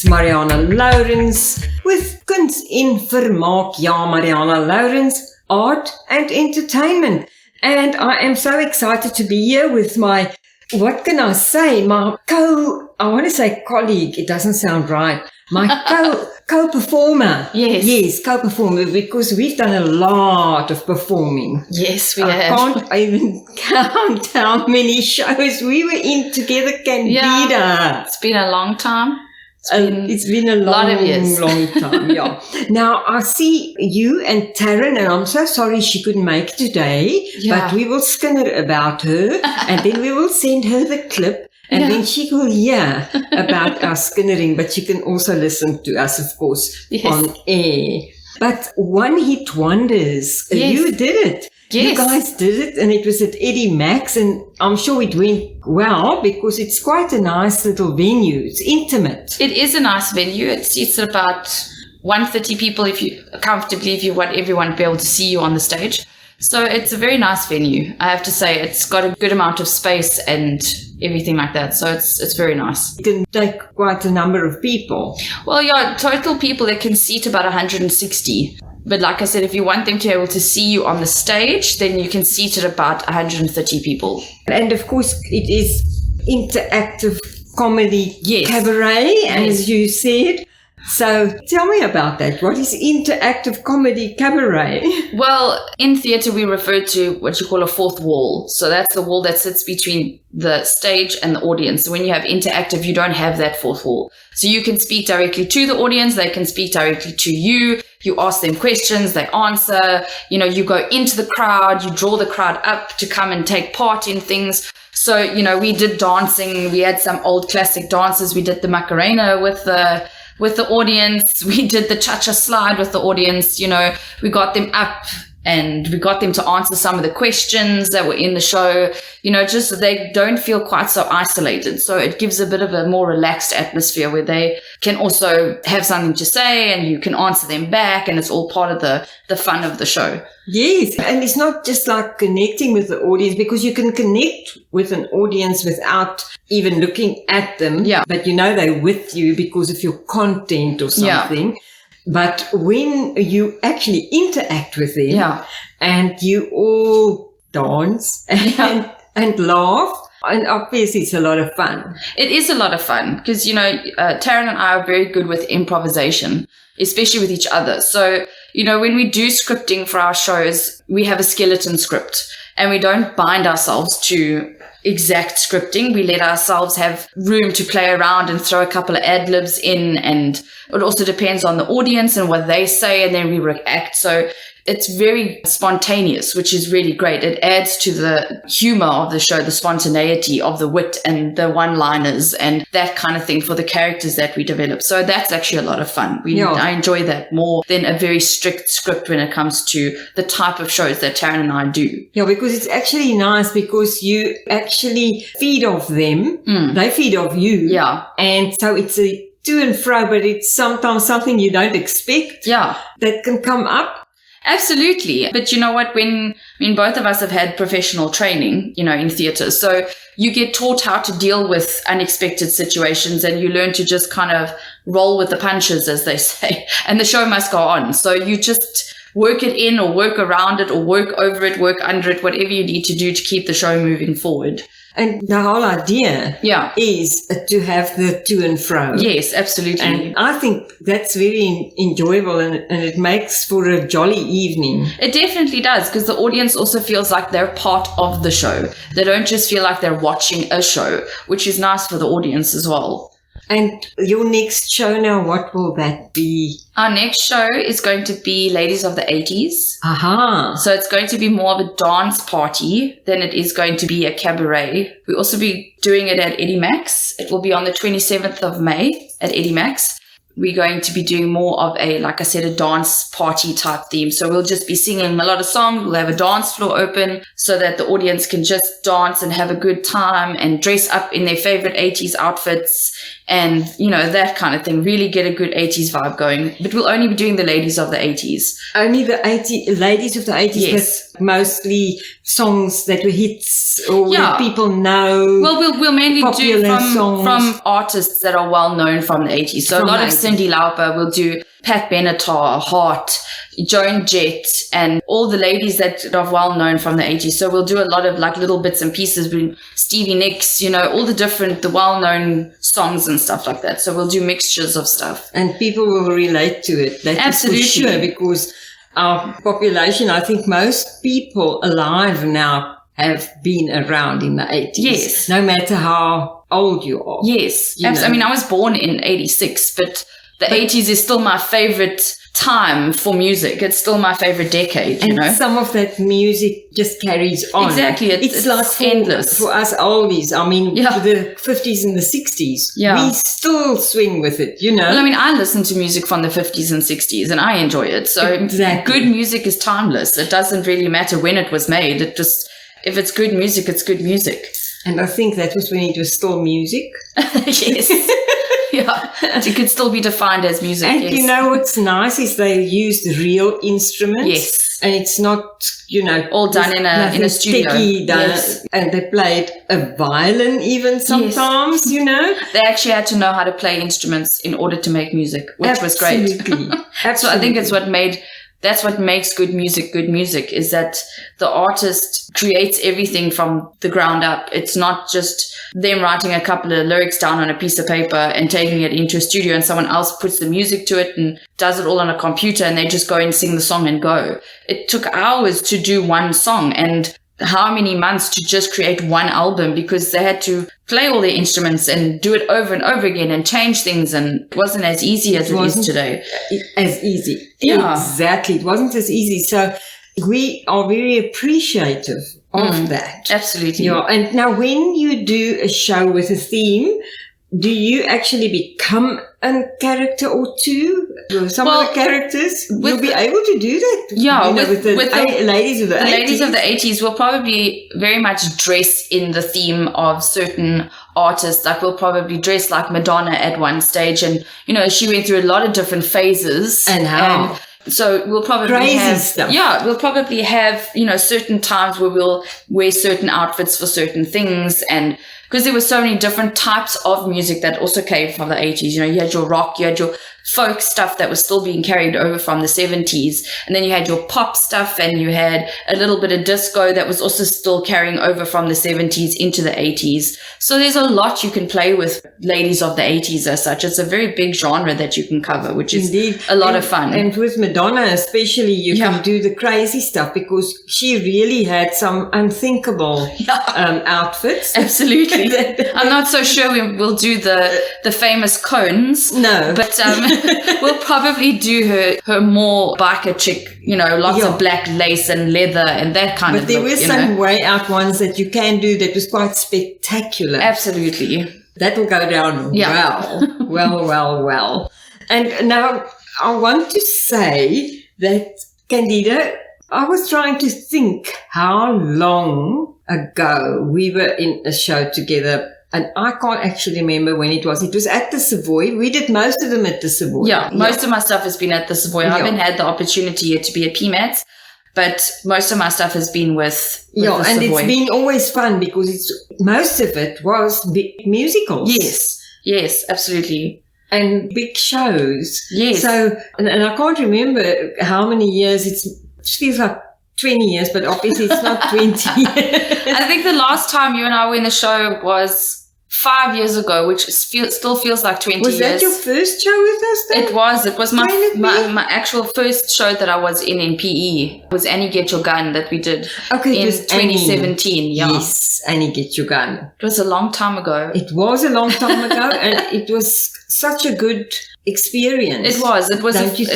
Marianah Lourens with Kuns in Vermaak. Ja, Marianah Lourens, art and entertainment. And I am so excited to be here with my, what can I say, I want to say colleague, it doesn't sound right. My co-performer. Yes, co-performer, because we've done a lot of performing. Yes, we have. I can't even count how many shows we were in together, Candida. Yeah, it's been a long time. It's been a lot of years. long time, yeah. Now, I see you and Taryn, and I'm so sorry she couldn't make it today, but we will skinner about her, and then we will send her the clip, and then she will hear about our skinnering, but she can also listen to us, of course, on air. But one hit wonders. You did it. Yes. You guys did it, and it was at Eddie Max, and I'm sure it went well because it's quite a nice little venue. It's intimate. It is a nice venue. It seats about 130 people if you want everyone to be able to see you on the stage. So it's a very nice venue. I have to say, it's got a good amount of space and everything like that. So it's very nice. It can take quite a number of people. Well, total people, it can seat about 160. But like I said, if you want them to be able to see you on the stage, then you can seat at about 130 people. And of course, it is interactive comedy cabaret, as you said. So tell me about that. What is interactive comedy cabaret? Well, in theatre, we refer to what you call a fourth wall. So that's the wall that sits between the stage and the audience. So when you have interactive, you don't have that fourth wall. So you can speak directly to the audience. They can speak directly to you. You ask them questions, they answer. You go into the crowd, you draw the crowd up to come and take part in things. So, we did dancing. We had some old classic dances. We did the Macarena with the audience. We did the cha-cha slide with the audience. We got them up and we got them to answer some of the questions that were in the show, just so they don't feel quite so isolated. So it gives a bit of a more relaxed atmosphere where they can also have something to say and you can answer them back, and it's all part of the fun of the show. Yes, and it's not just like connecting with the audience, because you can connect with an audience without even looking at them. Yeah. But they're with you because of your content or something. Yeah. But when you actually interact with them and you all dance and laugh, and obviously it's a lot of fun. It is a lot of fun because, Taryn and I are very good with improvisation, especially with each other. So, when we do scripting for our shows, we have a skeleton script and we don't bind ourselves to exact scripting. We let ourselves have room to play around and throw a couple of ad-libs in, and it also depends on the audience and what they say, and then we react. So it's very spontaneous, which is really great. It adds to the humor of the show, the spontaneity of the wit and the one-liners and that kind of thing for the characters that we develop. So that's actually a lot of fun. I enjoy that more than a very strict script when it comes to the type of shows that Taryn and I do. Yeah, because it's actually nice because you actually feed off them. They feed off you. Yeah. And so it's a to and fro, but it's sometimes something you don't expect. Yeah. That can come up. Absolutely. But you know what, both of us have had professional training, in theatre. So you get taught how to deal with unexpected situations and you learn to just kind of roll with the punches, as they say, and the show must go on. So you just work it in or work around it or work over it, work under it, whatever you need to do to keep the show moving forward. And the whole idea is to have the to and fro. Yes, absolutely. And I think that's very enjoyable and it makes for a jolly evening. It definitely does, because the audience also feels like they're part of the show. They don't just feel like they're watching a show, which is nice for the audience as well. And your next show now, what will that be? Our next show is going to be Ladies of the 80s. Aha. So it's going to be more of a dance party than it is going to be a cabaret. We'll also be doing it at Eddie Max. It will be on the 27th of May at Eddie Max. we're going to be doing more of a, like I said, a dance party type theme. So we'll just be singing a lot of songs. We'll have a dance floor open so that the audience can just dance and have a good time and dress up in their favorite 80s outfits and, that kind of thing. Really get a good 80s vibe going. But we'll only be doing the ladies of the 80s. Only the ladies of the 80s, yes. But mostly songs that were hits or that people know. Well, we'll mainly do from artists that are well known from the 80s. So a lot of Cyndi Lauper. We'll do Pat Benatar, Hart, Joan Jett, and all the ladies that are well known from the 80s. So we'll do a lot of like little bits and pieces with Stevie Nicks, all the well known songs and stuff like that. So we'll do mixtures of stuff. And people will relate to it. That absolutely. Is for sure, because our population, I think most people alive now have been around in the 80s. Yes. No matter how old you are. Yes. I mean, I was born in 86, but the 80s is still my favorite time for music. It's still my favorite decade, And some of that music just carries on. Exactly. It's like endless. For us oldies, I mean, the 50s and the 60s, we still swing with it, Well, I mean, I listen to music from the 50s and 60s and I enjoy it. So good music is timeless. It doesn't really matter when it was made. If it's good music, it's good music. And I think that was when it was still music. Yes. Yeah, it could still be defined as music. And what's nice is they used real instruments. Yes. And it's not, all done in a studio. Yes. And they played a violin even sometimes, They actually had to know how to play instruments in order to make music, which was great. Absolutely. So I think that's what makes good music is that the artist creates everything from the ground up. It's not just them writing a couple of lyrics down on a piece of paper and taking it into a studio and someone else puts the music to it and does it all on a computer and they just go and sing the song and go. It took hours to do one song and how many months to just create one album because they had to play all their instruments and do it over and over again and change things, and it wasn't as easy as it is today. As easy. Yeah. Exactly. It wasn't as easy. So we are very appreciative of that. Absolutely. Yeah. And now when you do a show with a theme, do you actually become a character or two? Some of the characters, you'll be able to do that. Yeah, with the ladies of the 80s. The ladies of the 80s will probably very much dress in the theme of certain artists. Like we'll probably dress like Madonna at one stage. And, she went through a lot of different phases. And how? So we'll probably we'll probably have, certain times where we'll wear certain outfits for certain things, and because there were so many different types of music that also came from the 80s. You had your rock, you had your folk stuff that was still being carried over from the 70s. And then you had your pop stuff and you had a little bit of disco that was also still carrying over from the 70s into the 80s. So there's a lot you can play with ladies of the 80s as such. It's a very big genre that you can cover, which is a lot of fun. And with Madonna especially, you can do the crazy stuff because she really had some unthinkable outfits. Absolutely. I'm not so sure we'll do the famous cones. No. But we'll probably do her more biker chick, lots of black lace and leather and that kind of look. But there were some way out ones that you can do that was quite spectacular. Absolutely. That will go down well. And now I want to say that, Candida, I was trying to think how long ago we were in a show together, and I can't actually remember when it was. It was at the Savoy. We did most of them at the Savoy. Yeah, most of my stuff has been at the Savoy. I haven't had the opportunity yet to be at PMATS, but most of my stuff has been with the Savoy. And it's been always fun because most of it was big musicals. Yes, absolutely. And big shows. Yes. So, and I can't remember how many years. It feels like 20 years, but obviously it's not 20 I think the last time you and I were in the show was 5 years ago, which still feels like 20 years. Was that your first show with us then? It was. It was my actual first show that I was in PE. It was Annie Get Your Gun that we did in 2017. Yeah. Yes, Annie Get Your Gun. It was a long time ago. It was a long time ago, and it was such a good experience. It was. It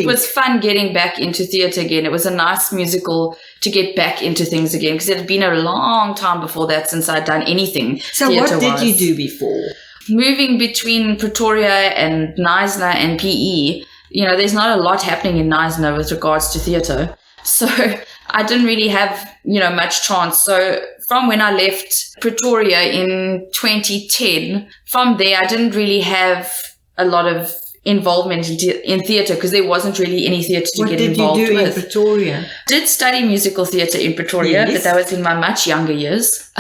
was fun getting back into theatre again. It was a nice musical to get back into things again because it had been a long time before that since I'd done anything. So what did you do before? moving between Pretoria and Knysna and PE, there's not a lot happening in Knysna with regards to theatre. So I didn't really have, much chance. So from when I left Pretoria in 2010, from there I didn't really have a lot of involvement in theatre because there wasn't really any theatre to get involved with. What did you do in Pretoria? Did study musical theatre in Pretoria, but that was in my much younger years.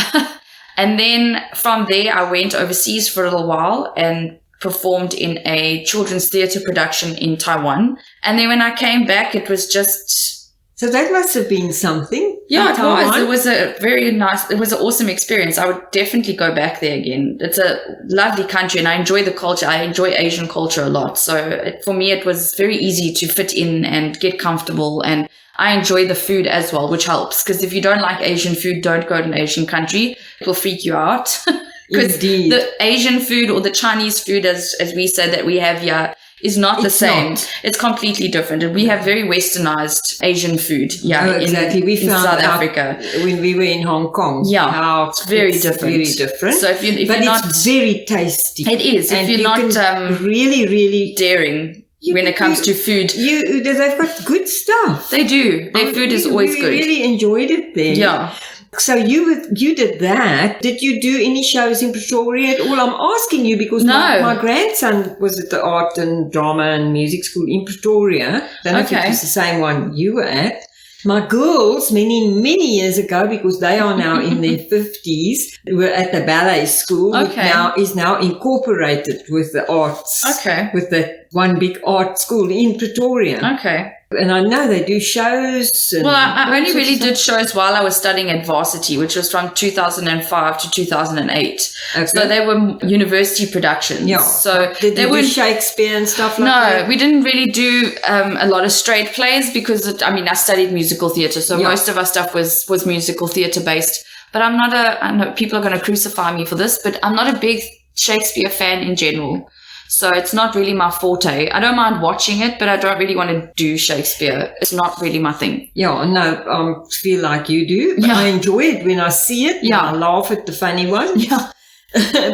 And then from there I went overseas for a little while and performed in a children's theatre production in Taiwan. And then when I came back, it was just... So that must have been something. Yeah, it was. It was it was an awesome experience. I would definitely go back there again. It's a lovely country and I enjoy the culture. I enjoy Asian culture a lot. So for me, it was very easy to fit in and get comfortable. And I enjoy the food as well, which helps. Because if you don't like Asian food, don't go to an Asian country. It will freak you out. Because the Asian food or the Chinese food, as we say that we have here, is not the same. It's completely different. And we have very westernized Asian food. Yeah, exactly. We found South Africa when we were in Hong Kong. Yeah, how it's very different. Very different. So if you're not, it's very tasty. It is. If you're not really daring when it comes to food, they've got good stuff. They do. Their food is always good. We really enjoyed it there. Yeah. So you did that. Did you do any shows in Pretoria at all? I'm asking you because my grandson was at the Art and Drama and Music School in Pretoria. I don't know if it was the same one you were at. My girls, many, many years ago, because they are now in their 50s, were at the ballet school, which is now incorporated with the arts. Okay. With the one big art school in Pretoria. Okay. And I know they do shows. Well, I only really did shows while I was studying at varsity, which was from 2005 to 2008. Okay. So they were university productions. Yeah. So did they do Shakespeare and stuff like that? No, we didn't really do a lot of straight plays because, I studied musical theatre. So most of our stuff was musical theatre based. But I know people are going to crucify me for this, but I'm not a big Shakespeare fan in general. So it's not really my forte. I don't mind watching it, but I don't really want to do Shakespeare. It's not really my thing. Yeah, no, I feel like you do. But I enjoy it when I see it. Yeah. I laugh at the funny ones. Yeah.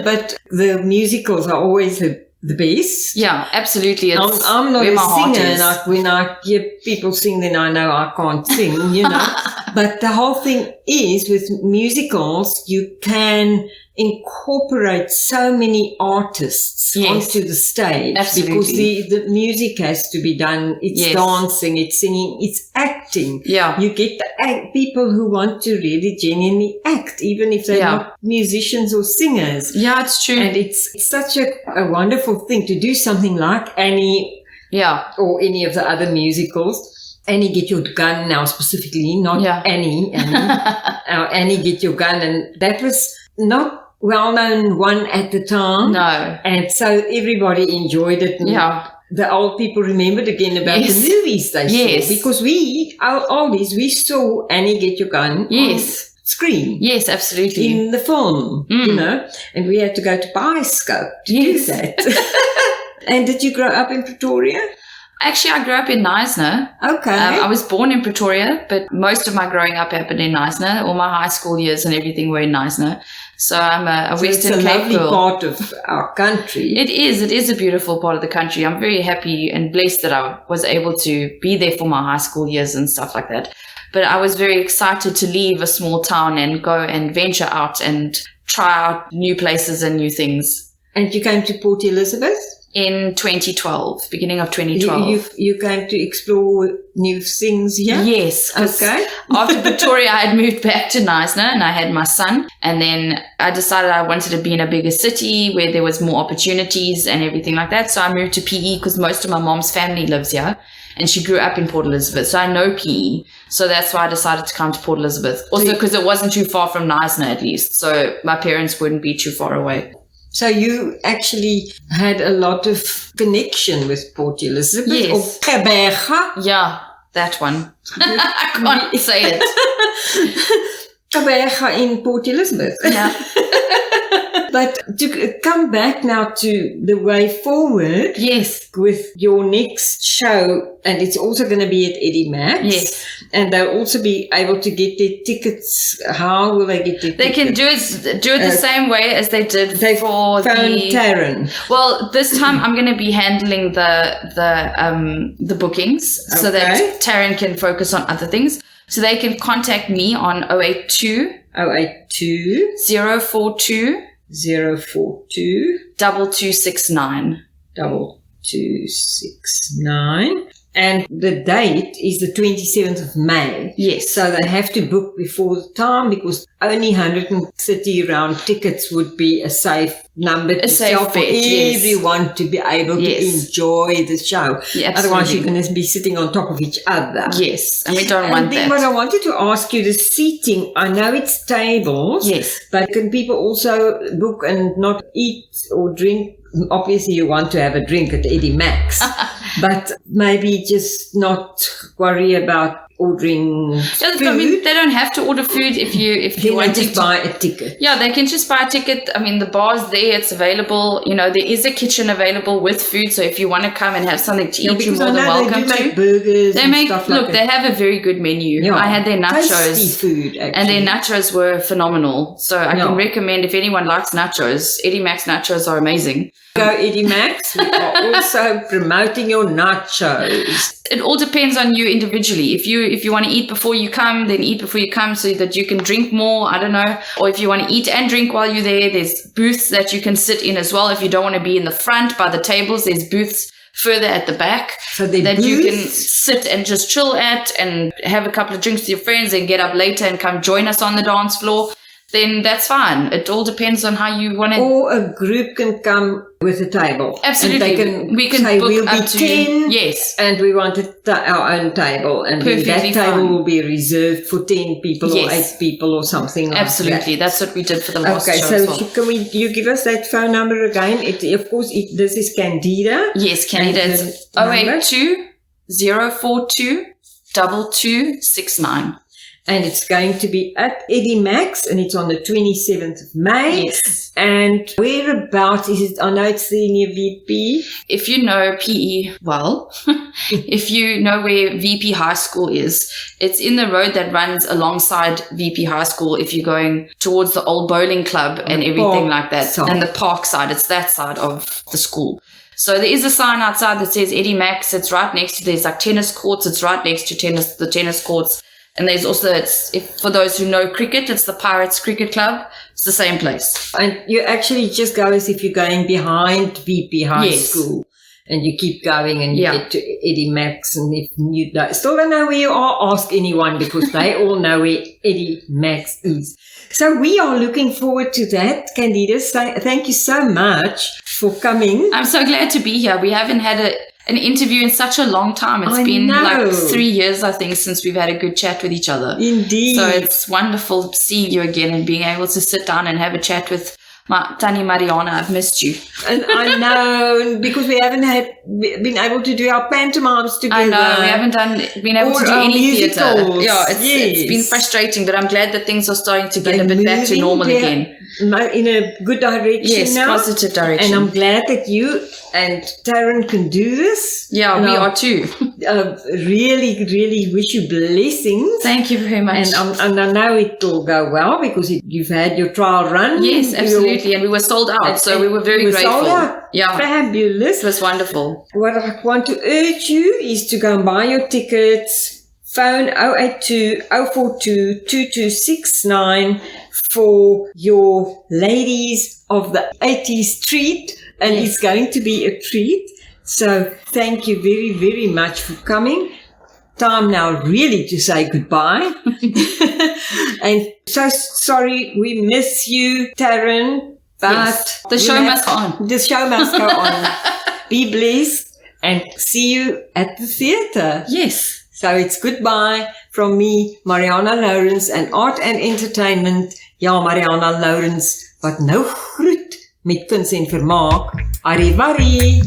But the musicals are always the best. Yeah, absolutely. I'm not a singer, and when I hear people sing, then I know I can't sing, But the whole thing is with musicals, you can incorporate so many artists onto the stage. Absolutely. Because the music has to be done. It's dancing, it's singing, it's acting. Yeah. You get the people who want to really genuinely act, even if they're not musicians or singers. Yeah, it's true. And it's such a wonderful thing to do something like Annie or any of the other musicals. Annie, Get Your Gun now specifically, not Annie. Annie, Get Your Gun. And that was not well-known one at the time. No. And so everybody enjoyed it. And the old people remembered again about the movies they saw. Because our oldies, we saw Annie, Get Your Gun on screen. Yes, absolutely. In the film, and we had to go to Bioscope to do that. And did you grow up in Pretoria? Actually, I grew up in Knysna. Okay. I was born in Pretoria, but most of my growing up happened in Knysna. All my high school years and everything were in Knysna. So I'm a Western Cape girl. It's a lovely part of our country. It is. It is a beautiful part of the country. I'm very happy and blessed that I was able to be there for my high school years and stuff like that. But I was very excited to leave a small town and go and venture out and try out new places and new things. And you came to Port Elizabeth? In 2012, beginning of 2012. You came to explore new things here? Yes. Okay. After Pretoria, I had moved back to Knysna and I had my son. And then I decided I wanted to be in a bigger city where there was more opportunities and everything like that. So I moved to PE because most of my mom's family lives here. And she grew up in Port Elizabeth. So I know PE. So that's why I decided to come to Port Elizabeth. Also because it wasn't too far from Knysna at least. So my parents wouldn't be too far away. So you actually had a lot of connection with Port Elizabeth? Yes. Or Kaberga? Yeah, that one. I can't say it. Kaberga in Port Elizabeth. Yeah. But to come back now to the way forward. Yes. With your next show, and it's also going to be at Eddie Max. Yes. And they'll also be able to get their tickets. How will they get their tickets? They can do it the same way as they did for Taryn. Well, this time I'm going to be handling the bookings so that Taryn can focus on other things. So they can contact me on 082 042 2269. 2269. And the date is the 27th of May. Yes. So they have to book before the time because only 130 round tickets would be a safe number to sell for everyone to be able to enjoy the show. Yeah, otherwise you're going to be sitting on top of each other. Yes, and we don't want that. And then what I wanted to ask you, the seating, I know it's tables. Yes. But can people also book and not eat or drink? Obviously you want to have a drink at Eddie Max, but maybe just not worry about ordering food. I mean, they don't have to order food if you want to just buy a ticket. Yeah, they can just buy a ticket. I mean, the bar's there, it's available. You know, there is a kitchen available with food, so if you want to come and have something to eat, you're more than welcome to. They make burgers stuff like that. They have a very good menu. Yeah. I had their nachos. Tasty food, actually. And their nachos were phenomenal. So I can recommend, if anyone likes nachos, Eddie Max nachos are amazing. Go Eddie Max. We are also promoting your nachos. It all depends on you individually. If you want to eat before you come, then eat before you come so that you can drink more. I don't know. Or if you want to eat and drink while you're there, there's booths that you can sit in as well. If you don't want to be in the front by the tables, there's booths further at the back that you can sit and just chill at and have a couple of drinks with your friends and get up later and come join us on the dance floor. Then that's fine. It all depends on how you want to. Or a group can come with a table. Absolutely. And we can say book we'll up be to 10. Yes. And we want our own table. And then that table will be reserved for 10 people or 8 people or something like Absolutely. that. That's what we did for the last show as well. So can you give us that phone number again? This is Candida. Yes, Candida. It's 082 042 2269. And it's going to be at Eddie Max, and it's on the 27th of May. Yes. And whereabouts is it? I know it's there near VP. If you know PE well, if you know where VP High School is, it's in the road that runs alongside VP High School if you're going towards the old bowling club and everything like that. And the park side, it's that side of the school. So there is a sign outside that says Eddie Max. It's right next to, there's like tennis courts. It's right next to the tennis courts. And there's also, for those who know cricket, it's the Pirates Cricket Club. It's the same place. And you actually just go as if you're going behind VP High School. And you keep going and you get to Eddie Max. And if you still don't know where you are, ask anyone because they all know where Eddie Max is. So we are looking forward to that. Candida, thank you so much for coming. I'm so glad to be here. We haven't had an interview in such a long time. It's been like 3 years, I think, since we've had a good chat with each other. Indeed. So it's wonderful seeing you again and being able to sit down and have a chat with Tani Marianah. I've missed you. And I know, because we haven't been able to do our pantomimes together. I know, we haven't been able to do any theatre. Yeah, it's been frustrating, but I'm glad that things are starting to get a bit back to normal again. In a good direction now. Yes, positive direction. And I'm glad that you and Taryn can do this. Yeah, we are too. Really, really wish you blessings. Thank you very much. And I know it will go well because you've had your trial run. Yes, absolutely. And we were sold out, so we were very grateful. Sold out. Yeah. Fabulous. It was wonderful. What I want to urge you is to go and buy your tickets. Phone 082 042 2269 for your ladies of the 80s treat. And it's going to be a treat. So thank you very, very much for coming. Time now really to say goodbye. And so sorry, we miss you, Taryn. But the show must go on. The show must go on. Be blessed and see you at the theatre. Yes. So it's goodbye from me, Marianah Lourens, and Art and Entertainment. Ja, Marianah Lourens, wat nou groet met Kuns en Vermaak. Arrivederci.